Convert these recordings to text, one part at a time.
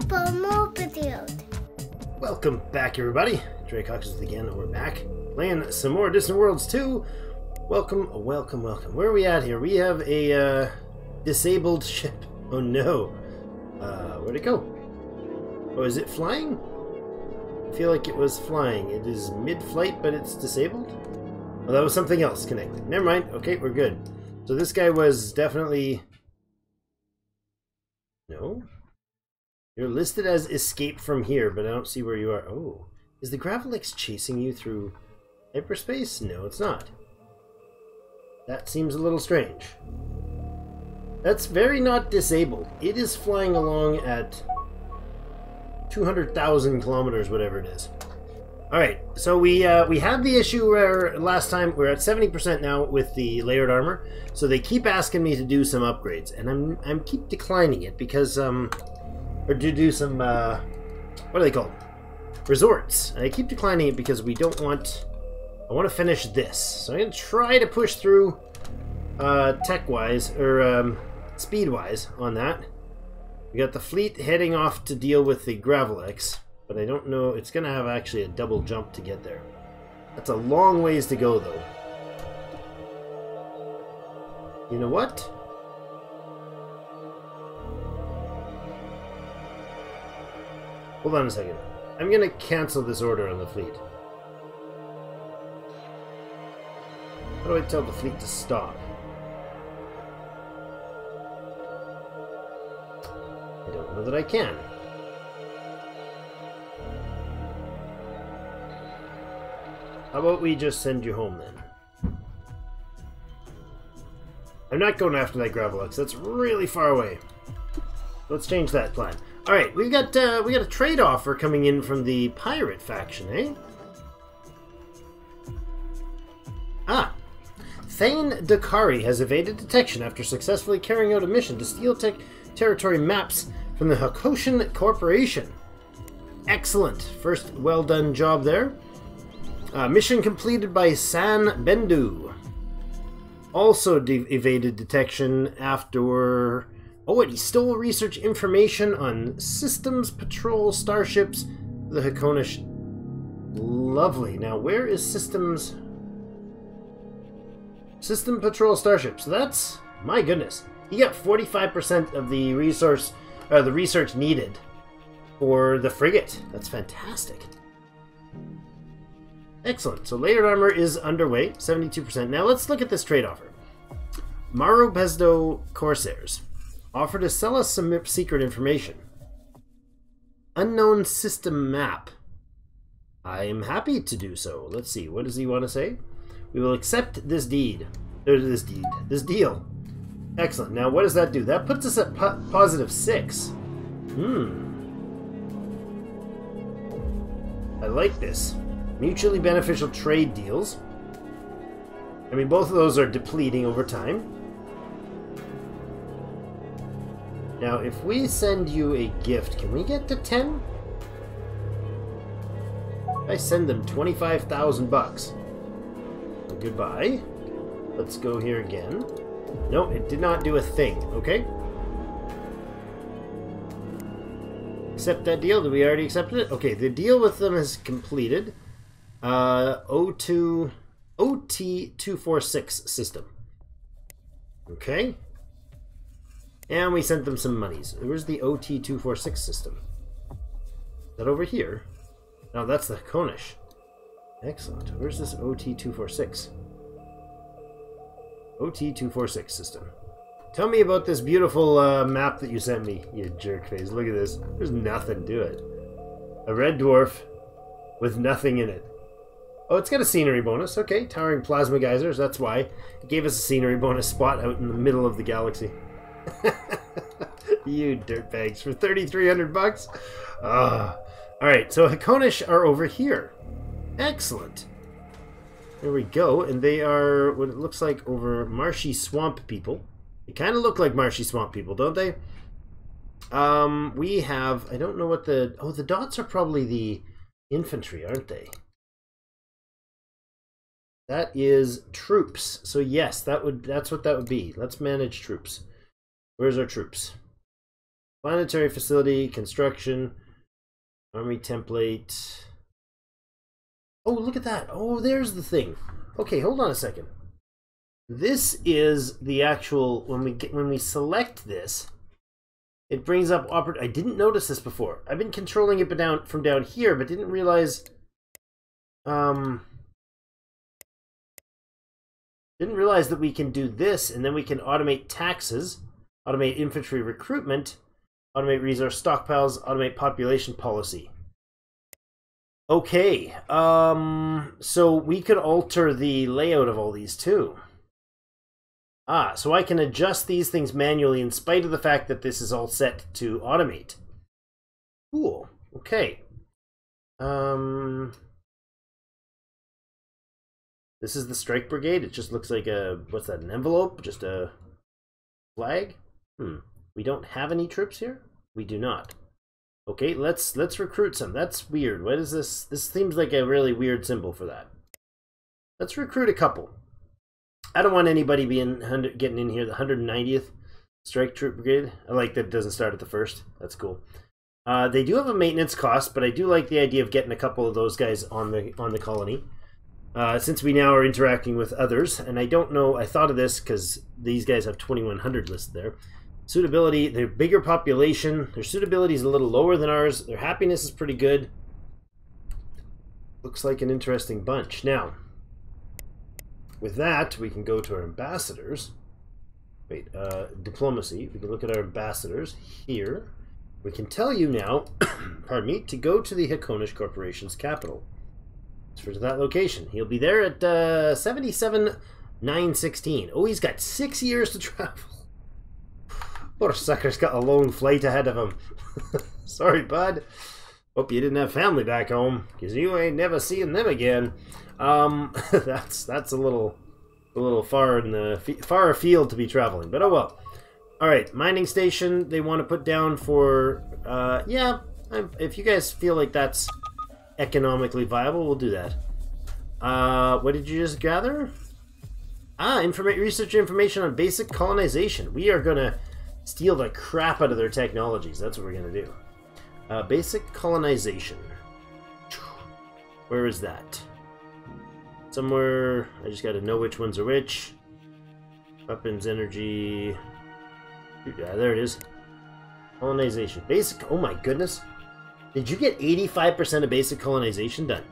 for more videos. Welcome back, everybody. Drake Hawkins again, and we're back playing some more Distant Worlds 2. Welcome. Where are we at here? We have a disabled ship. Oh no. Where'd it go? Oh, is it flying? I feel like it was flying. It is mid-flight, but it's disabled? Oh, that was something else connected. Never mind. Okay, we're good. So this guy was definitely... No? You're listed as escape from here, but I don't see where you are. Oh. Is the Gravelex chasing you through hyperspace? No, it's not. That seems a little strange. That's very not disabled. It is flying along at 200,000 kilometers, whatever it is. Alright, so we had the issue where last time we're at 70% now with the layered armor. So they keep asking me to do some upgrades, and I'm keep declining it because or to do some what are they called? Resorts. And I keep declining it because we don't want... I want to finish this. So I'm going to try to push through tech-wise, or speed-wise on that. We got the fleet heading off to deal with the Gravelex, but I don't know... It's going to have actually a double jump to get there. That's a long ways to go, though. You know what? Hold on a second. I'm going to cancel this order on the fleet. How do I tell the fleet to stop? I don't know that I can. How about we just send you home then? I'm not going after that Gravelex. That's really far away. Let's change that plan. All right, we got a trade offer coming in from the pirate faction, eh? Ah, Thane Dakari has evaded detection after successfully carrying out a mission to steal territory maps from the Hakoshin Corporation. Excellent, first well done job there. Mission completed by San Bendu. Also evaded detection after... Oh, and he stole research information on systems patrol starships, the Hakonish. Lovely. Now, where is systems patrol starships? So that's, my goodness. He got 45% of the research needed for the frigate. That's fantastic. Excellent. So layered armor is underway, 72%. Now let's look at this trade offer. Marubezdo Corsairs. Offer to sell us some secret information. Unknown system map. I am happy to do so. Let's see. What does he want to say? We will accept this deed. This deal. Excellent. Now, what does that do? That puts us at positive 6. I like this. Mutually beneficial trade deals. I mean, both of those are depleting over time. Now, if we send you a gift, can we get to 10? I send them 25,000 bucks. Goodbye. Let's go here again. No, it did not do a thing. Okay. Accept that deal. Did we already accept it? Okay, the deal with them is completed. OT246 system. Okay. And we sent them some monies. Where's the OT246 system? Is that over here? No, that's the Hakonish. Excellent. Where's this OT246? OT246 system. Tell me about this beautiful map that you sent me, you jerk face. Look at this. There's nothing to it. A red dwarf with nothing in it. Oh, it's got a scenery bonus. Okay, towering plasma geysers. That's why. It gave us a scenery bonus spot out in the middle of the galaxy. You dirtbags for 3,300 bucks. Alright, so Hakonish are over here. Excellent. There we go. And they are what it looks like over marshy swamp people. They kind of look like marshy swamp people, don't they? We have... I don't know what the... Oh, the dots are probably the infantry, aren't they? That is troops. So yes, that's what that would be. Let's manage troops. Where's our troops? Planetary facility, construction, army template. Oh, look at that. Oh, there's the thing. Okay, hold on a second. This is the actual, when we select this, it brings up I didn't notice this before. I've been controlling it from down here, but didn't realize that we can do this, and then we can automate taxes, automate infantry recruitment, automate resource stockpiles, automate population policy. Okay, so we could alter the layout of all these too. Ah, so I can adjust these things manually in spite of the fact that this is all set to automate. Cool. Okay. This is the strike brigade. It just looks like a, what's that, an envelope? Just a flag? We don't have any troops here? We do not. Okay, let's recruit some. That's weird. What is this? This seems like a really weird symbol for that. Let's recruit a couple. I don't want anybody getting in here. The 190th Strike Troop Brigade. I like that it doesn't start at the first. That's cool. They do have a maintenance cost, but I do like the idea of getting a couple of those guys on the colony. Since we now are interacting with others, and I don't know, I thought of this because these guys have 2100 listed there. Suitability, their bigger population, their suitability is a little lower than ours. Their happiness is pretty good. Looks like an interesting bunch. Now, with that, we can go to our ambassadors. Wait, diplomacy. We can look at our ambassadors here. We can tell you now, pardon me, to go to the Hakonish Corporation's capital. For that location. He'll be there at 77,916. Oh, he's got 6 years to travel. Poor sucker's got a long flight ahead of him. Sorry, bud. Hope you didn't have family back home, because you ain't never seeing them again. That's a little far far afield to be traveling, but oh well. All right, mining station. They want to put down for yeah. If you guys feel like that's economically viable, we'll do that. What did you just gather? Research information on basic colonization. We are gonna steal the crap out of their technologies. That's what we're gonna do. Basic colonization. Where is that? Somewhere. I just gotta know which ones are which. Weapons, energy. Yeah, there it is. Colonization. Basic. Oh my goodness. Did you get 85% of basic colonization done?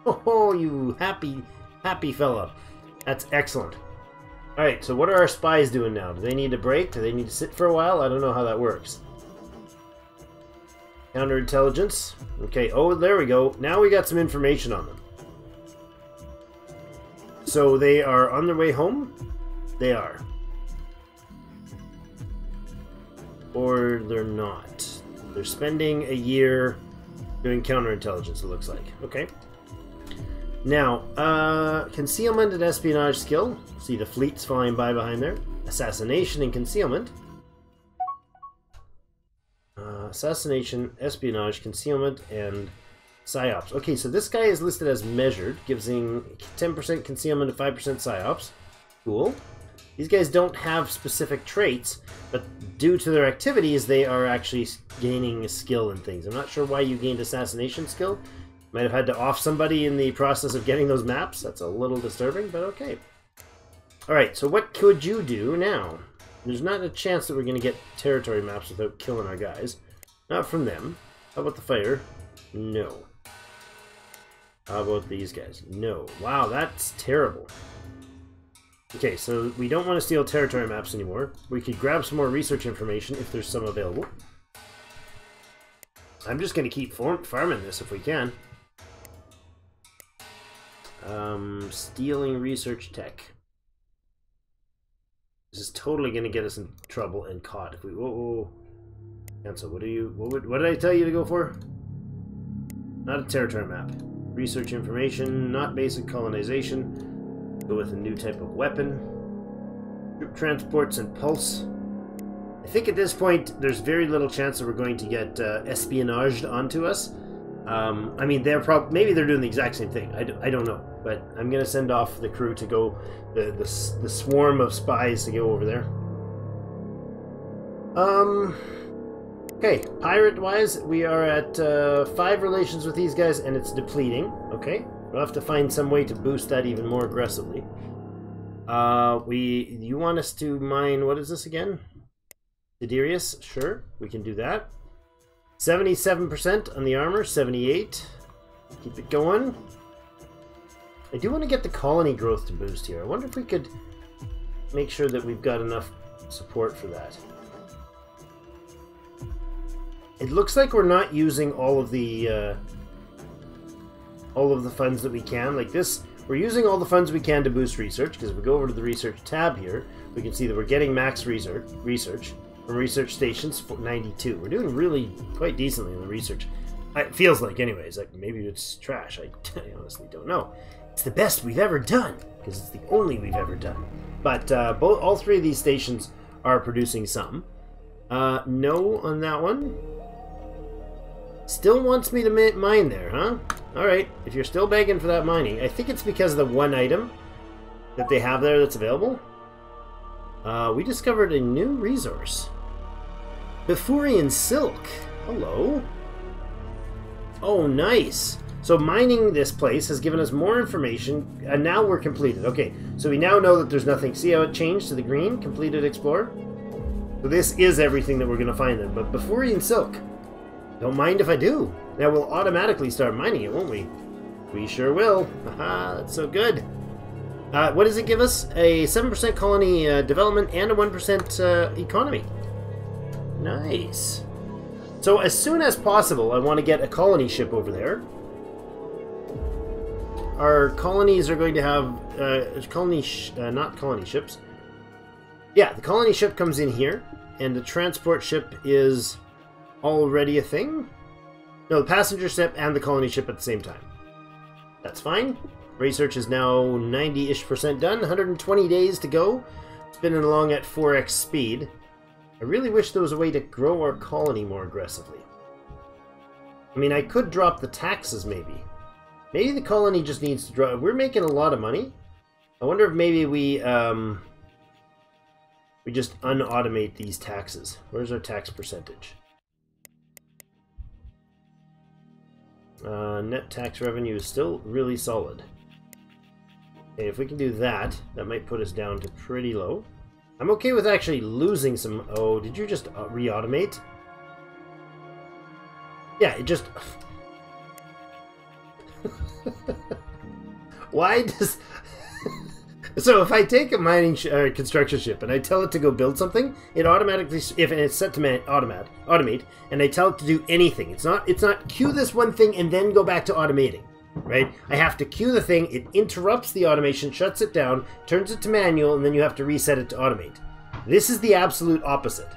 Oh, you happy fella. That's excellent. Alright, so what are our spies doing now? Do they need a break? Do they need to sit for a while? I don't know how that works. Counterintelligence. Okay, oh, there we go. Now we got some information on them. So they are on their way home? They are. Or they're not. They're spending a year doing counterintelligence, it looks like. Okay. Now, concealment and espionage skill. See the fleets flying by behind there. Assassination and concealment. Assassination, espionage, concealment, and psyops. Okay, so this guy is listed as measured, giving 10% concealment and 5% psyops. Cool. These guys don't have specific traits, but due to their activities, they are actually gaining skill and things. I'm not sure why you gained assassination skill. Might have had to off somebody in the process of getting those maps. That's a little disturbing, but okay. Alright, so what could you do now? There's not a chance that we're going to get territory maps without killing our guys. Not from them. How about the fighter? No. How about these guys? No. Wow, that's terrible. Okay, so we don't want to steal territory maps anymore. We could grab some more research information if there's some available. I'm just going to keep farming this if we can. Stealing research tech. This is totally going to get us in trouble and caught if we... Whoa. Cancel. What did I tell you to go for? Not a territory map. Research information, not basic colonization. Go with a new type of weapon. Troop transports and pulse. I think at this point there's very little chance that we're going to get espionaged onto us. I mean, maybe they're doing the exact same thing. I don't know, but I'm gonna send off the crew to go, the swarm of spies to go over there. Okay, pirate-wise, we are at 5 relations with these guys, and it's depleting. Okay, we'll have to find some way to boost that even more aggressively. You want us to mine, what is this again? Siderius? Sure, we can do that. 77% on the armor, 78. Keep it going. I do want to get the colony growth to boost here. I wonder if we could make sure that we've got enough support for that. It looks like we're not using all of the funds that we can. Like this, we're using all the funds we can to boost research, because if we go over to the research tab here, we can see that we're getting max research from research stations, 92. We're doing really quite decently in the research. It feels like, anyways. Like maybe it's trash. I honestly don't know. It's the best we've ever done, because it's the only we've ever done. But all 3 of these stations are producing some. No on that one. Still wants me to mine there, huh? Alright, if you're still begging for that mining, I think it's because of the one item that they have there that's available. We discovered a new resource. Befurian silk. Hello. Oh, nice. So mining this place has given us more information, and now we're completed. Okay, so we now know that there's nothing. See how it changed to the green? Completed Xplore? So this is everything that we're going to find then. But Befurian silk. Don't mind if I do. Now we'll automatically start mining it, won't we? We sure will. Haha, that's so good. What does it give us? A 7% colony development and a 1% economy. Nice. So as soon as possible, I want to get a colony ship over there. Our colonies are going to have not colony ships. Yeah, the colony ship comes in here, and the transport ship is already a thing. No, the passenger ship and the colony ship at the same time. That's fine. Research is now 90-ish% done. 120 days to go. Spinning along at 4x speed. I really wish there was a way to grow our colony more aggressively. I mean, I could drop the taxes, maybe. Maybe the colony just needs to drop. We're making a lot of money. I wonder if maybe we just unautomate these taxes. Where's our tax percentage? Net tax revenue is still really solid. Okay, if we can do that, that might put us down to pretty low. I'm okay with actually losing some... Oh, did you just re-automate? Yeah, it just... Why does... So if I take a mining construction ship and I tell it to go build something, it automatically, if it's set to automate, and I tell it to do anything, it's not queue this one thing and then go back to automating, right? I have to queue the thing, it interrupts the automation, shuts it down, turns it to manual, and then you have to reset it to automate. This is the absolute opposite.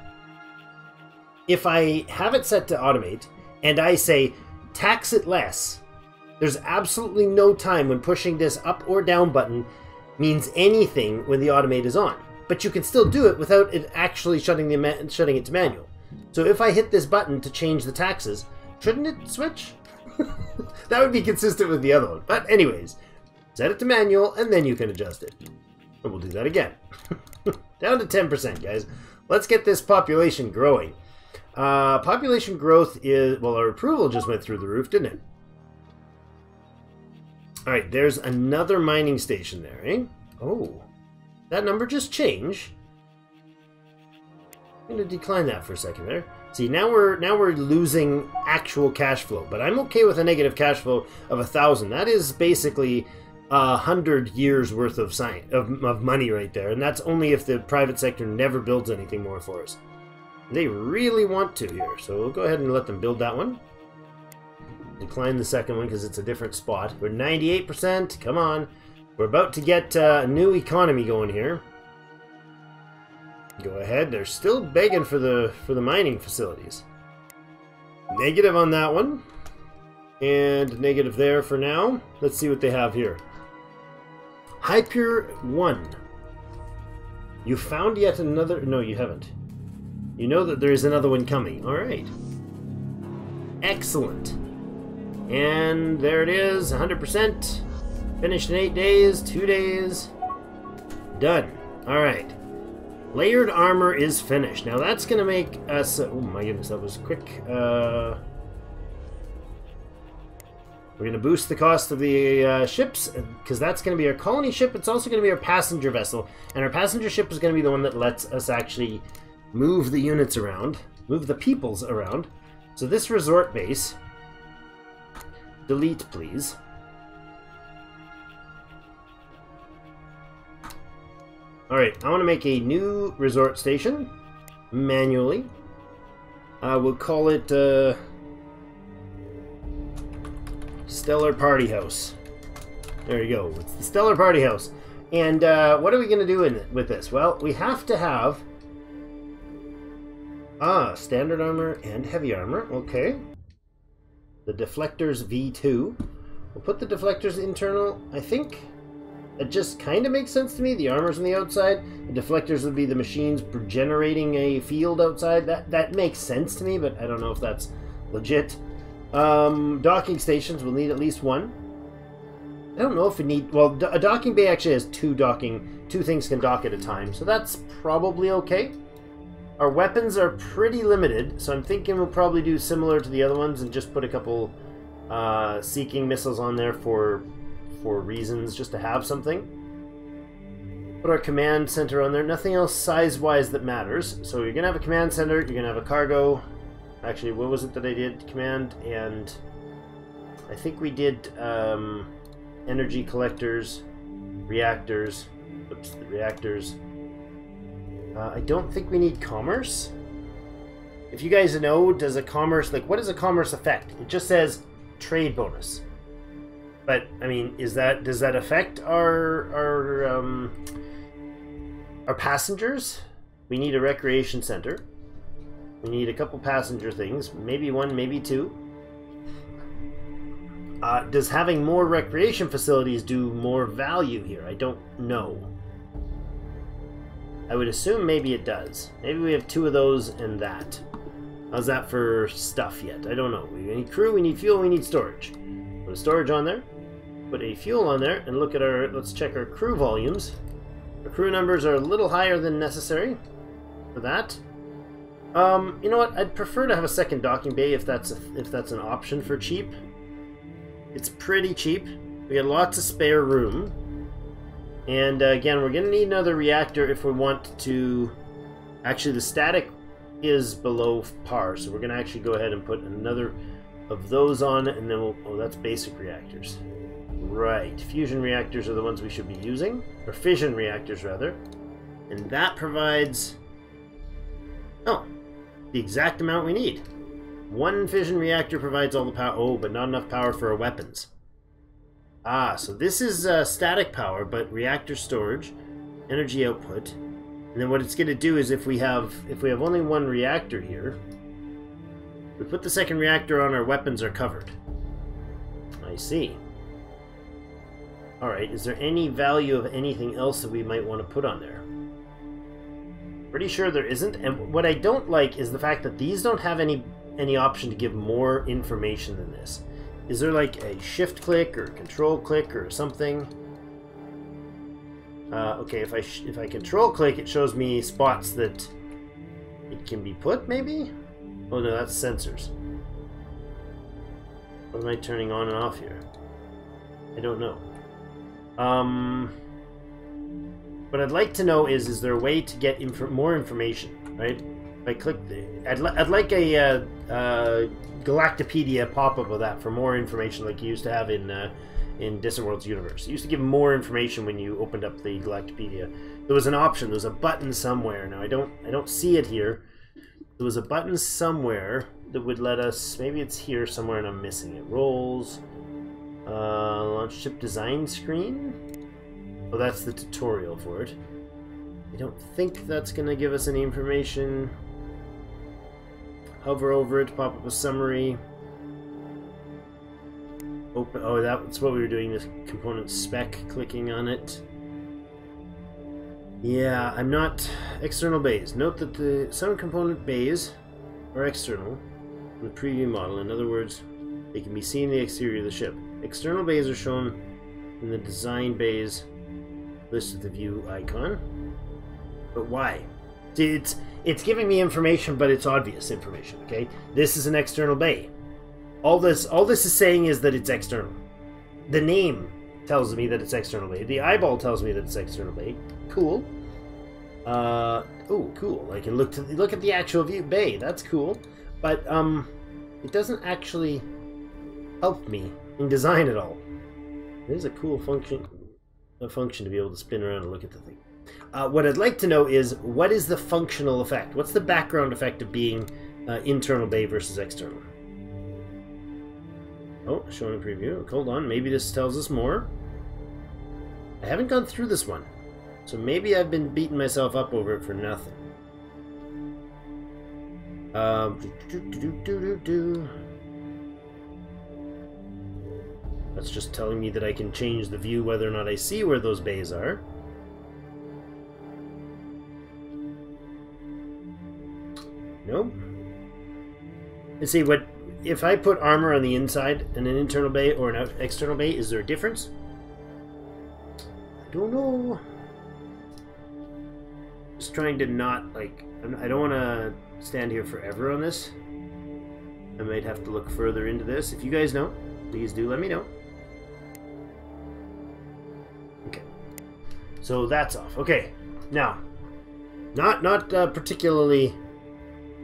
If I have it set to automate and I say tax it less, there's absolutely no time when pushing this up or down button means anything when the automate is on. But you can still do it without it actually shutting it to manual. So if I hit this button to change the taxes, shouldn't it switch? That would be consistent with the other one. But anyways, set it to manual and then you can adjust it. And we'll do that again. Down to 10%, guys. Let's get this population growing. Population growth is... Well, our approval just went through the roof, didn't it? Alright, there's another mining station there, eh? Oh, that number just changed. I'm going to decline that for a second there. See, now we're losing actual cash flow, but I'm okay with a negative cash flow of 1,000. That is basically 100 years worth of money right there, and that's only if the private sector never builds anything more for us. They really want to here, so we'll go ahead and let them build that one. Decline the second one because it's a different spot. We're 98%. Come on. We're about to get a new economy going here. Go ahead. They're still begging for the mining facilities. Negative on that one. And negative there for now. Let's see what they have here. Hyper 1. You found yet another... No, you haven't. You know that there is another one coming. Alright. Excellent. And there it is, 100%. Finished in 8 days, 2 days. Done. Alright. Layered armor is finished. Now that's going to make us... oh my goodness, that was quick. We're going to boost the cost of the ships, because that's going to be our colony ship. It's also going to be our passenger vessel. And our passenger ship is going to be the one that lets us actually move the units around. Move the peoples around. So this resort base... delete, please. Alright, I want to make a new resort station. Manually. We'll call it... Stellar Party House. There you go. It's the Stellar Party House. And what are we going to do with this? Well, we have to have... standard armor and heavy armor. Okay. The deflectors V2. We'll put the deflectors internal. I think it just kind of makes sense to me. The armor's on the outside. The deflectors would be the machines generating a field outside. That makes sense to me, but I don't know if that's legit. Docking stations, we'll need at least one. I don't know if we need... well, a docking bay actually has two things can dock at a time, so that's probably okay. Our weapons are pretty limited, so I'm thinking we'll probably do similar to the other ones and just put a couple seeking missiles on there for reasons, just to have something. Put our command center on there. Nothing else size-wise that matters. So you're going to have a command center, you're going to have a cargo. Actually, what was it that I did? Command, and I think we did energy collectors, reactors. Oops, the reactors. I don't think we need commerce. If you guys know, does a commerce, like, what does a commerce affect? It just says trade bonus. But I mean, does that affect our passengers? We need a recreation center. We need a couple passenger things, maybe one, maybe two. Does having more recreation facilities do more value here? I don't know. I would assume maybe it does. Maybe we have two of those and that. How's that for stuff yet? I don't know. We need crew, we need fuel, we need storage. Put a storage on there. Put a fuel on there and look at our... let's check our crew volumes. Our crew numbers are a little higher than necessary for that. You know what? I'd prefer to have a second docking bay if that's an option for cheap. It's pretty cheap. We got lots of spare room. And again, we're going to need another reactor if we want to... actually, the static is below par, so we're going to actually go ahead and put another of those on, and then we'll... oh, that's basic reactors. Right. Fusion reactors are the ones we should be using. Or fission reactors, rather. And that provides... oh, the exact amount we need. One fission reactor provides all the power. Oh, but not enough power for our weapons. Ah, so this is static power, but reactor storage, energy output, and then what it's going to do is if we have only one reactor here, we put the second reactor on, our weapons are covered. I see. All right, is there any value of anything else that we might want to put on there? Pretty sure there isn't, and what I don't like is the fact that these don't have any option to give more information than this. Is there like a shift click or control click or something? Okay, if I control click, it shows me spots that it can be put, maybe? Oh no, that's sensors. What am I turning on and off here? I don't know. What I'd like to know is there a way to get more information, right? If I click I'd like a Galactopedia pop-up of that for more information, like you used to have in Distant Worlds Universe. It used to give more information when you opened up the Galactopedia. There was an option. There was a button somewhere. Now I don't see it here. There was a button somewhere that would let us. Maybe it's here somewhere, and I'm missing it. Roles, launch ship design screen. Oh, that's the tutorial for it. I don't think that's going to give us any information. Hover over it, pop up a summary. Open. Oh, that's what we were doing. This component spec, clicking on it. Yeah, I'm not. External bays. Note that some component bays are external in the preview model. In other words, they can be seen in the exterior of the ship. External bays are shown in the design bays list with the view icon. But why? See, it's giving me information, but it's obvious information. Okay, this is an external bay. All this is saying is that it's external. The name tells me that it's external bay. The eyeball tells me that it's external bay. Cool. Oh, cool. I can look at the actual view bay. That's cool. But it doesn't actually help me in design at all. There's a cool function to be able to spin around and look at the thing. What I'd like to know is, what is the functional effect? What's the background effect of being internal bay versus external? Oh, showing a preview. Hold on, maybe this tells us more. I haven't gone through this one, so maybe I've been beating myself up over it for nothing. That's just telling me that I can change the view whether or not I see where those bays are. Nope. And see, what if I put armor on the inside and an internal bay or an external bay? Is there a difference? I don't know. Just trying to not, like, I don't want to stand here forever on this. I might have to look further into this. If you guys know, please do let me know. Okay, so that's off. Okay, now, not particularly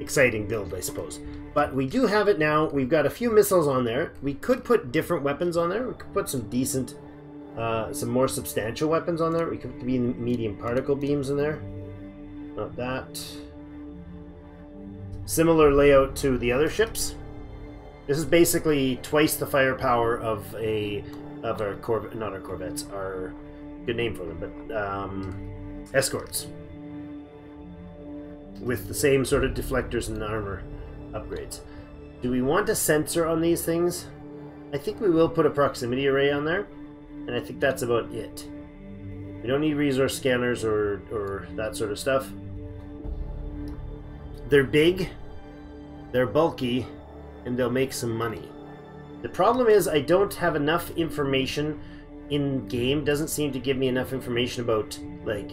exciting build, I suppose, but we do have it now. We've got a few missiles on there. We could put different weapons on there. We could put some decent, some more substantial weapons on there. We could be medium particle beams in there. Not that. Similar layout to the other ships. This is basically twice the firepower of our Corvette, not our Corvettes, our good name for them, but escorts, with the same sort of deflectors and armor upgrades. Do we want a sensor on these things? I think we will put a proximity array on there, and I think that's about it. We don't need resource scanners or that sort of stuff. They're big, they're bulky, and they'll make some money. The problem is I don't have enough information in game. Doesn't seem to give me enough information about, like,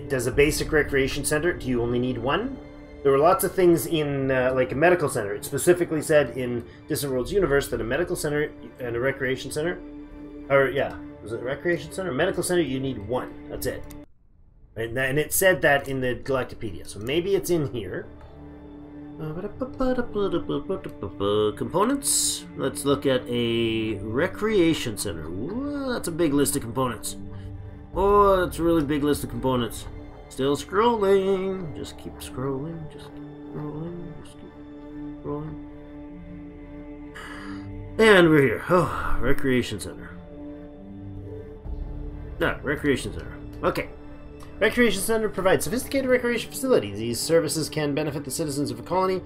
does a basic recreation center, do you only need one? There were lots of things in like a medical center. It specifically said in Distant Worlds universe that a medical center and a recreation center, or yeah, was it a recreation center? A medical center, you need one. That's it. And it said that in the Galactopedia, so maybe it's in here. Components. Let's look at a recreation center. Whoa, that's a big list of components. Oh, that's a really big list of components. Still scrolling. Just keep scrolling. Just keep scrolling. Just keep scrolling. And we're here. Oh, recreation center. Ah, recreation center. Okay. Recreation Center provides sophisticated recreation facilities. These services can benefit the citizens of a colony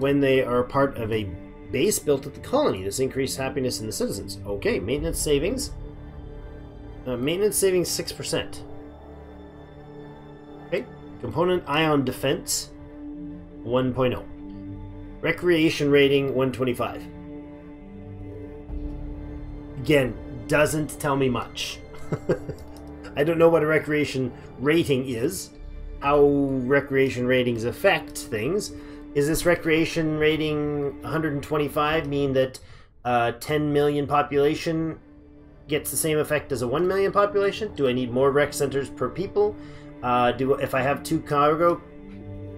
when they are part of a base built at the colony. This increases happiness in the citizens. Okay, maintenance savings. Maintenance savings 6%. Okay, component ion defense 1.0. Recreation rating 125. Again, doesn't tell me much. I don't know what a recreation rating is, how recreation ratings affect things. Is this recreation rating 125 mean that 10 million population gets the same effect as a 1 million population? Do I need more rec centers per people? If I have two cargo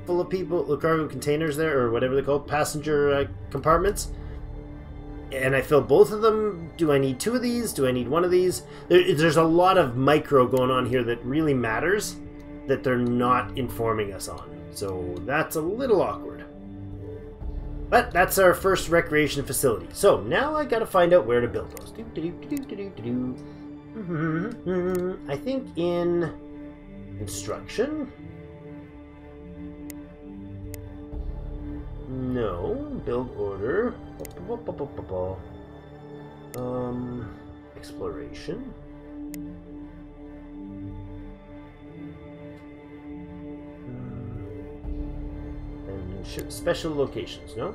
full of people, cargo containers there, or whatever they're called, passenger compartments, and I fill both of them, do I need two of these? Do I need one of these? There's a lot of micro going on here that really matters that they're not informing us on. So that's a little awkward. But that's our first recreation facility. So now I gotta find out where to build those. I think in instruction? No. Build order. Exploration. And special locations, no?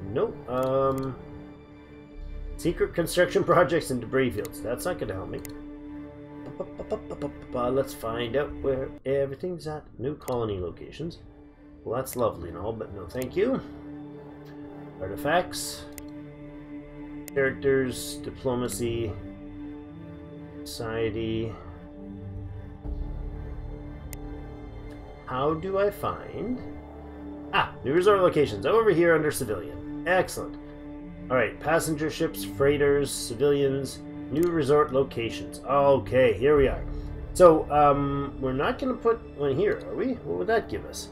Nope. Secret construction projects and debris fields. That's not going to help me. Let's find out where everything's at. New colony locations. Well, that's lovely and all, but no thank you. Artifacts. Characters. Diplomacy. Society. How do I find... Ah, new resort locations. Over here under civilian. Excellent. Alright, passenger ships, freighters, civilians, new resort locations. Okay, here we are. So, we're not going to put one here, are we? What would that give us?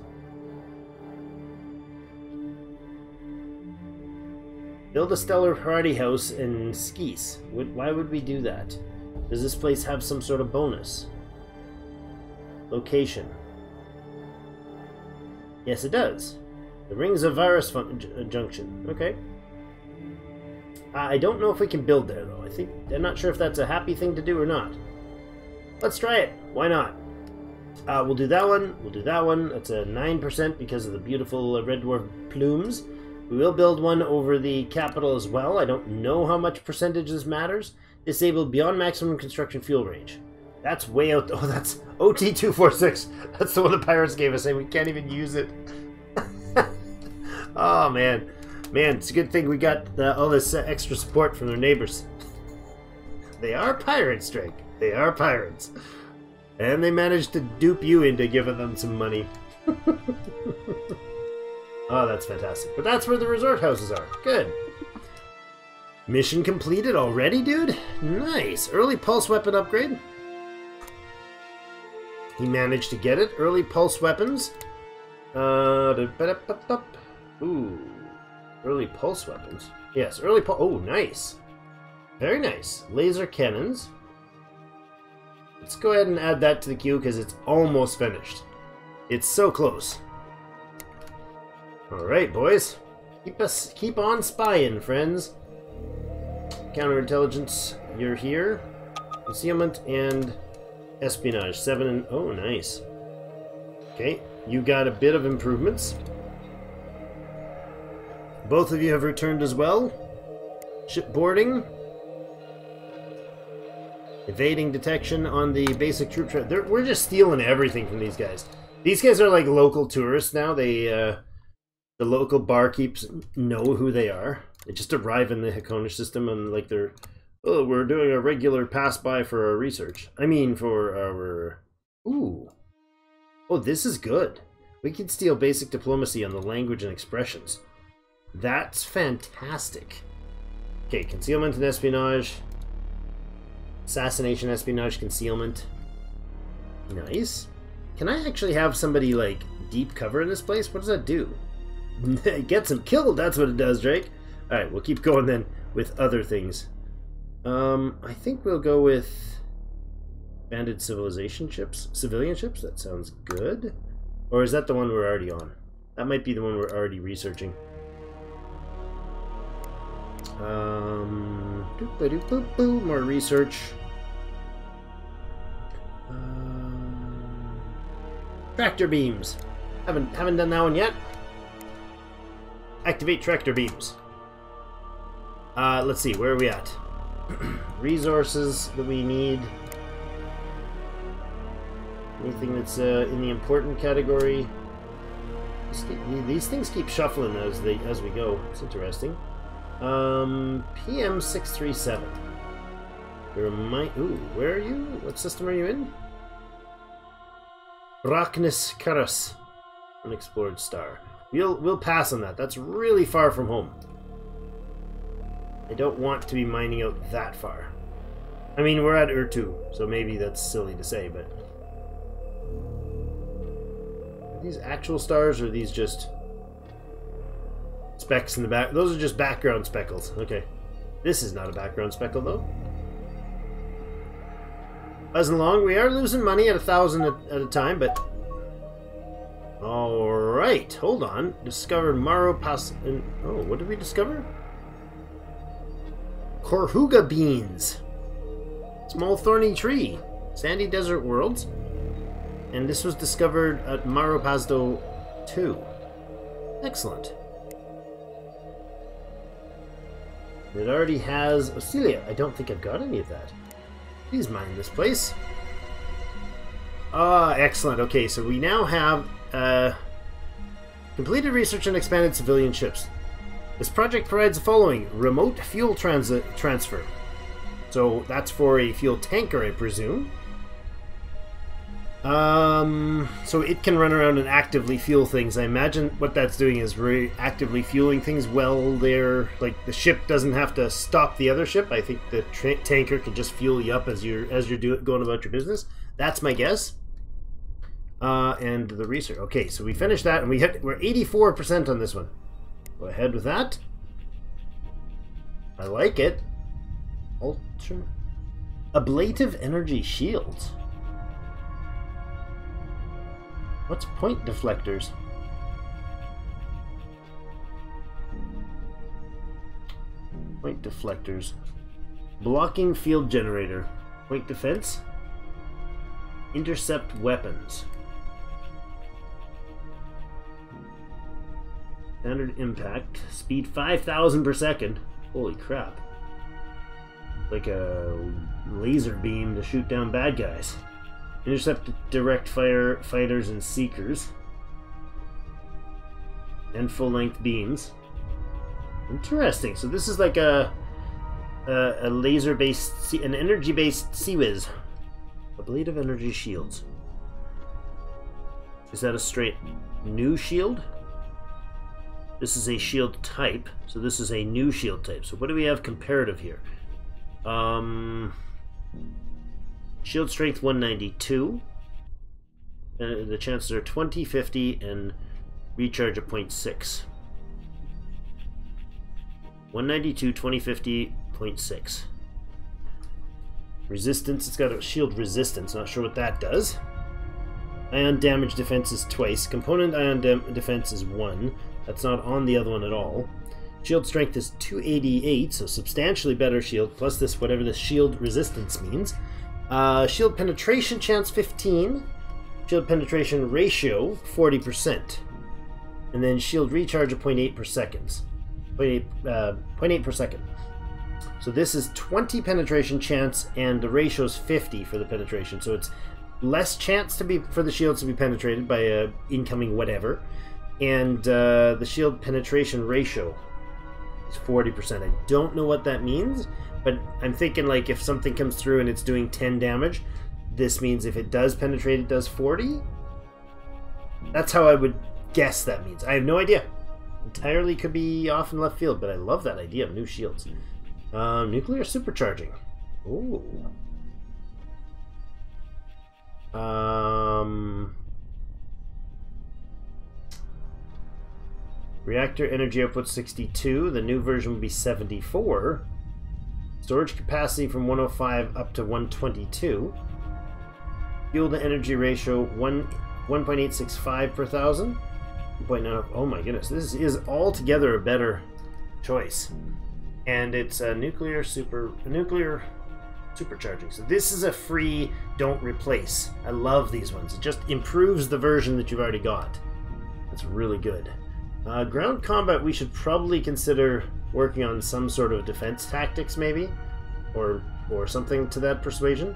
Build a stellar party house in Skis. Why would we do that? Does this place have some sort of bonus? Location. Yes, it does. The Rings of Virus Junction. Okay. I don't know if we can build there, though. I'm not sure if that's a happy thing to do or not. Let's try it. Why not? We'll do that one. We'll do that one. That's a 9% because of the beautiful red dwarf plumes. We will build one over the capital as well. I don't know how much percentage this matters. Disabled beyond maximum construction fuel range. That's way out. Oh, that's OT246. That's the one the pirates gave us, and we can't even use it. Oh, man. Man, it's a good thing we got all this extra support from their neighbors. They are pirates, Drake. They are pirates. And they managed to dupe you into giving them some money. Oh, that's fantastic. But that's where the resort houses are. Good. Mission completed already, dude? Nice. Early pulse weapon upgrade. He managed to get it. Early pulse weapons. Ooh. Early pulse weapons. Yes, early pulse. Oh, nice. Very nice. Laser cannons. Let's go ahead and add that to the queue because it's almost finished. It's so close. Alright, boys. Keep on spying, friends. Counterintelligence, you're here. Concealment and espionage. 7 and... Oh, nice. Okay, you got a bit of improvements. Both of you have returned as well. Shipboarding. Evading detection on the basic troop... We're just stealing everything from these guys. These guys are like local tourists now. They, the local barkeeps know who they are. They just arrive in the Hakonish system and like they're... Oh, we're doing a regular pass-by for our research. I mean, for our... Ooh. Oh, this is good. We can steal basic diplomacy on the language and expressions. That's fantastic. Okay, concealment and espionage. Assassination, espionage, concealment. Nice. Can I actually have somebody, like, deep cover in this place? What does that do? It gets them killed, that's what it does, Drake. Alright, we'll keep going then with other things. I think we'll go with banded civilization ships. Civilian ships? That sounds good. Or is that the one we're already on? That might be the one we're already researching. More research. Tractor beams. Haven't done that one yet. Activate tractor beams. Let's see, where are we at? Resources that we need. Anything that's in the important category. These things keep shuffling as we go. It's interesting. PM637. Ooh, where are you? What system are you in? Raknis Karas. Unexplored star. We'll pass on that. That's really far from home. I don't want to be mining out that far. I mean, we're at Ur-2, so maybe that's silly to say, but... Are these actual stars, or are these just... specks in the back? Those are just background speckles. Okay. This is not a background speckle, though. Buzzing along. We are losing money at 1,000 at a time, but... Alright, hold on. Discovered Maro Pas... Oh, what did we discover? Korhuga beans. Small thorny tree. Sandy desert worlds. And this was discovered at Maropazdo 2. Excellent. It already has Osilia. I don't think I've got any of that. Please mine this place. Ah, excellent. Okay, so we now have completed research on expanded civilian ships. This project provides the following: remote fuel transfer. So that's for a fuel tanker, I presume. So it can run around and actively fuel things. I imagine what that's doing is actively fueling things while they're, like, the ship doesn't have to stop the other ship. I think the tanker can just fuel you up as you're going about your business. That's my guess. And the research. Okay, so we finished that, and we're 84% on this one. Go ahead with that. I like it. Ultra ablative energy shields. What's point deflectors? Point deflectors. Blocking field generator. Point defense. Intercept weapons. Standard impact. Speed 5,000 per second. Holy crap. Like a laser beam to shoot down bad guys. Intercept direct fire fighters and seekers. And full-length beams. Interesting. So this is like a laser-based, an energy-based CWIS. Ablative energy shields. Is that a straight new shield? This is a shield type, so this is a new shield type. So what do we have comparative here? Shield strength 192. The chances are 20, 50, and recharge of 0.6. 192, 20, 50, 0.6. Resistance, it's got a shield resistance, not sure what that does. Ion damage defense is twice. Component ion defense is 1. That's not on the other one at all. Shield strength is 288, so substantially better shield, plus this, whatever the shield resistance means. Shield penetration chance 15. Shield penetration ratio 40%. And then shield recharge of 0.8 per second. 0.8 per second. So this is 20 penetration chance, and the ratio is 50 for the penetration. So it's less chance for the shields to be penetrated by a incoming whatever. And the shield penetration ratio is 40%. I don't know what that means, but I'm thinking, like, if something comes through and it's doing 10 damage, this means if it does penetrate, it does 40? That's how I would guess that means. I have no idea. Entirely could be off in left field, but I love that idea of new shields. Nuclear supercharging. Ooh. Reactor energy output 62. The new version would be 74. Storage capacity from 105 up to 122. Fuel to energy ratio 1.865 per thousand. 1.9. Oh my goodness, this is altogether a better choice. And it's a nuclear supercharging. So this is a free don't replace. I love these ones. It just improves the version that you've already got. That's really good. Ground combat, we should probably consider working on some sort of defense tactics, maybe, or something to that persuasion.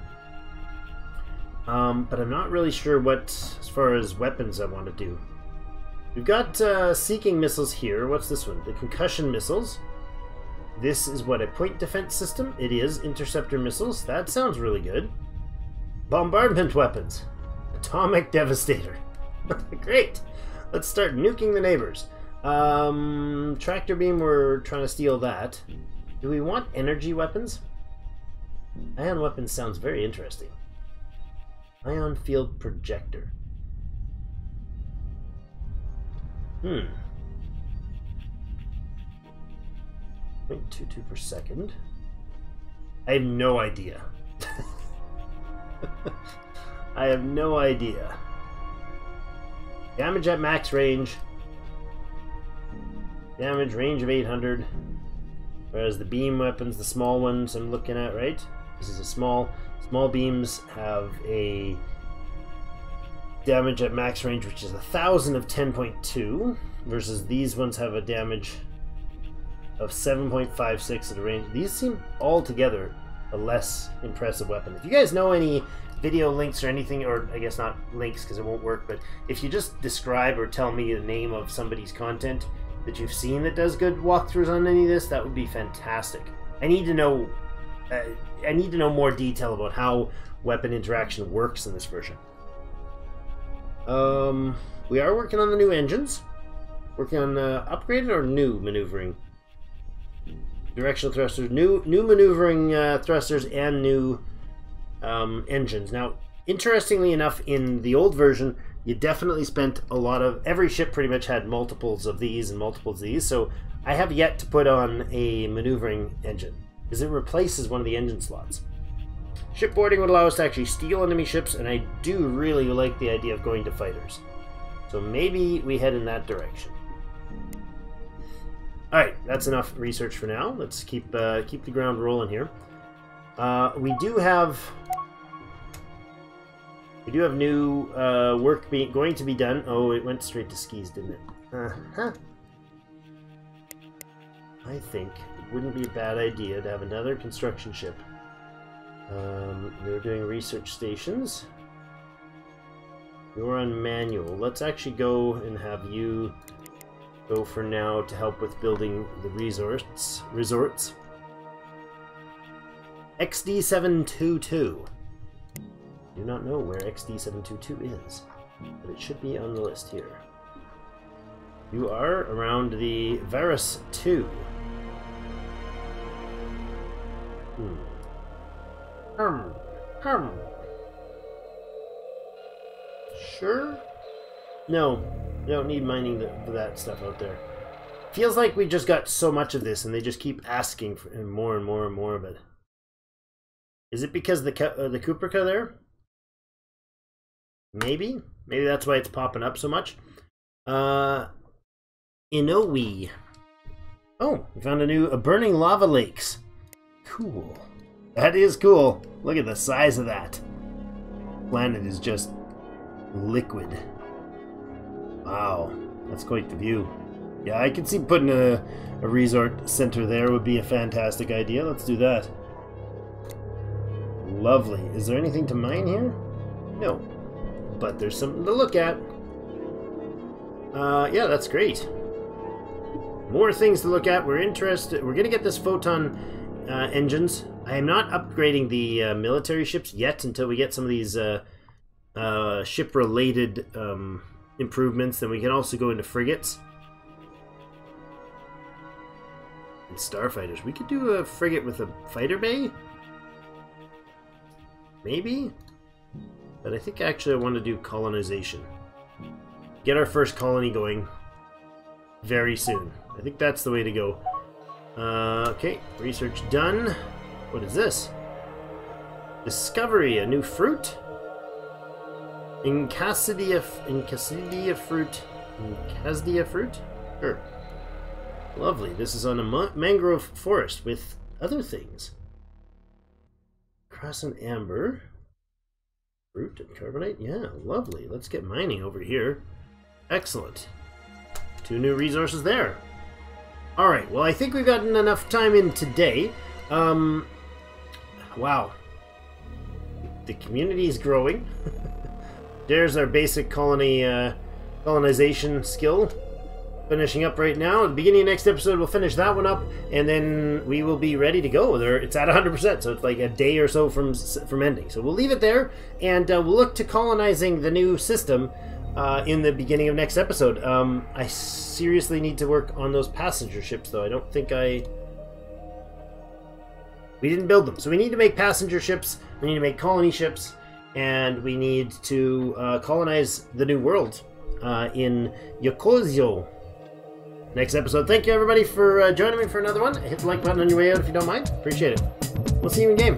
But I'm not really sure what, as far as weapons, I want to do. We've got seeking missiles here. What's this one? The concussion missiles. This is what, a point defense system? It is. Interceptor missiles. That sounds really good. Bombardment weapons. Atomic devastator. Great. Let's start nuking the neighbors. Tractor beam, we're trying to steal that. Do we want energy weapons? Ion weapons sounds very interesting. Ion field projector. 0.22 per second. I have no idea. I have no idea. Damage at max range. Damage range of 800. Whereas the beam weapons, the small ones I'm looking at, right? This is a small beams have a damage at max range, which is 1,000 of 10.2, versus these ones have a damage of 7.56 at the range. These seem altogether a less impressive weapon. If you guys know any video links or anything, or I guess not links because it won't work, but if you just describe or tell me the name of somebody's content that you've seen that does good walkthroughs on any of this, that would be fantastic. I need to know more detail about how weapon interaction works in this version. We are working on the new engines. Working on upgraded or new maneuvering. Directional thrusters, new maneuvering thrusters, and new engines. Now, interestingly enough, in the old version, you definitely spent a lot of... Every ship pretty much had multiples of these and multiples of these, so I have yet to put on a maneuvering engine, because it replaces one of the engine slots. Shipboarding would allow us to actually steal enemy ships, and I do really like the idea of going to fighters. So maybe we head in that direction. Alright, that's enough research for now. Let's keep the ground rolling here. We do have new work going to be done. Oh, it went straight to skis, didn't it? Uh-huh. I think it wouldn't be a bad idea to have another construction ship. We're doing research stations. You're on manual. Let's actually go and have you go for now to help with building the resorts. XD722. Do not know where XD722 is, but it should be on the list here. You are around the Varus 2. Sure? No, you don't need mining that stuff out there. Feels like we just got so much of this and they just keep asking for more and more and more of it. Is it because the Kuprika there? Maybe? Maybe that's why it's popping up so much. Inoue. Oh, we found a burning lava lakes. Cool. That is cool. Look at the size of that. Planet is just liquid. Wow, that's quite the view. Yeah, I can see putting a resort center there would be a fantastic idea. Let's do that. Lovely. Is there anything to mine here? No. But there's something to look at. Yeah, that's great. More things to look at. We're interested. We're going to get this photon engines. I am not upgrading the military ships yet until we get some of these ship-related improvements. Then we can also go into frigates and starfighters. We could do a frigate with a fighter bay, maybe. But I think actually I want to do colonization. Get our first colony going very soon. I think that's the way to go. Okay, research done. What is this? Discovery, a new fruit? Incasidia fruit. Incasidia fruit? Sure. Lovely. This is on a mangrove forest with other things. Crescent amber. Fruit and carbonate? Yeah, lovely. Let's get mining over here. Excellent. 2 new resources there. Alright, well I think we've gotten enough time in today. Wow. The community is growing. There's our basic colonization skill. Finishing up right now. At the beginning of next episode, we'll finish that one up, and then we will be ready to go. It's at 100%, so it's like a day or so from ending. So we'll leave it there, and we'll look to colonizing the new system in the beginning of next episode. I seriously need to work on those passenger ships, though. I don't think we didn't build them. So we need to make passenger ships, we need to make colony ships, and we need to colonize the new world in Yokozio. Next episode. Thank you everybody for joining me for another one. Hit the like button on your way out if you don't mind. Appreciate it. We'll see you in game.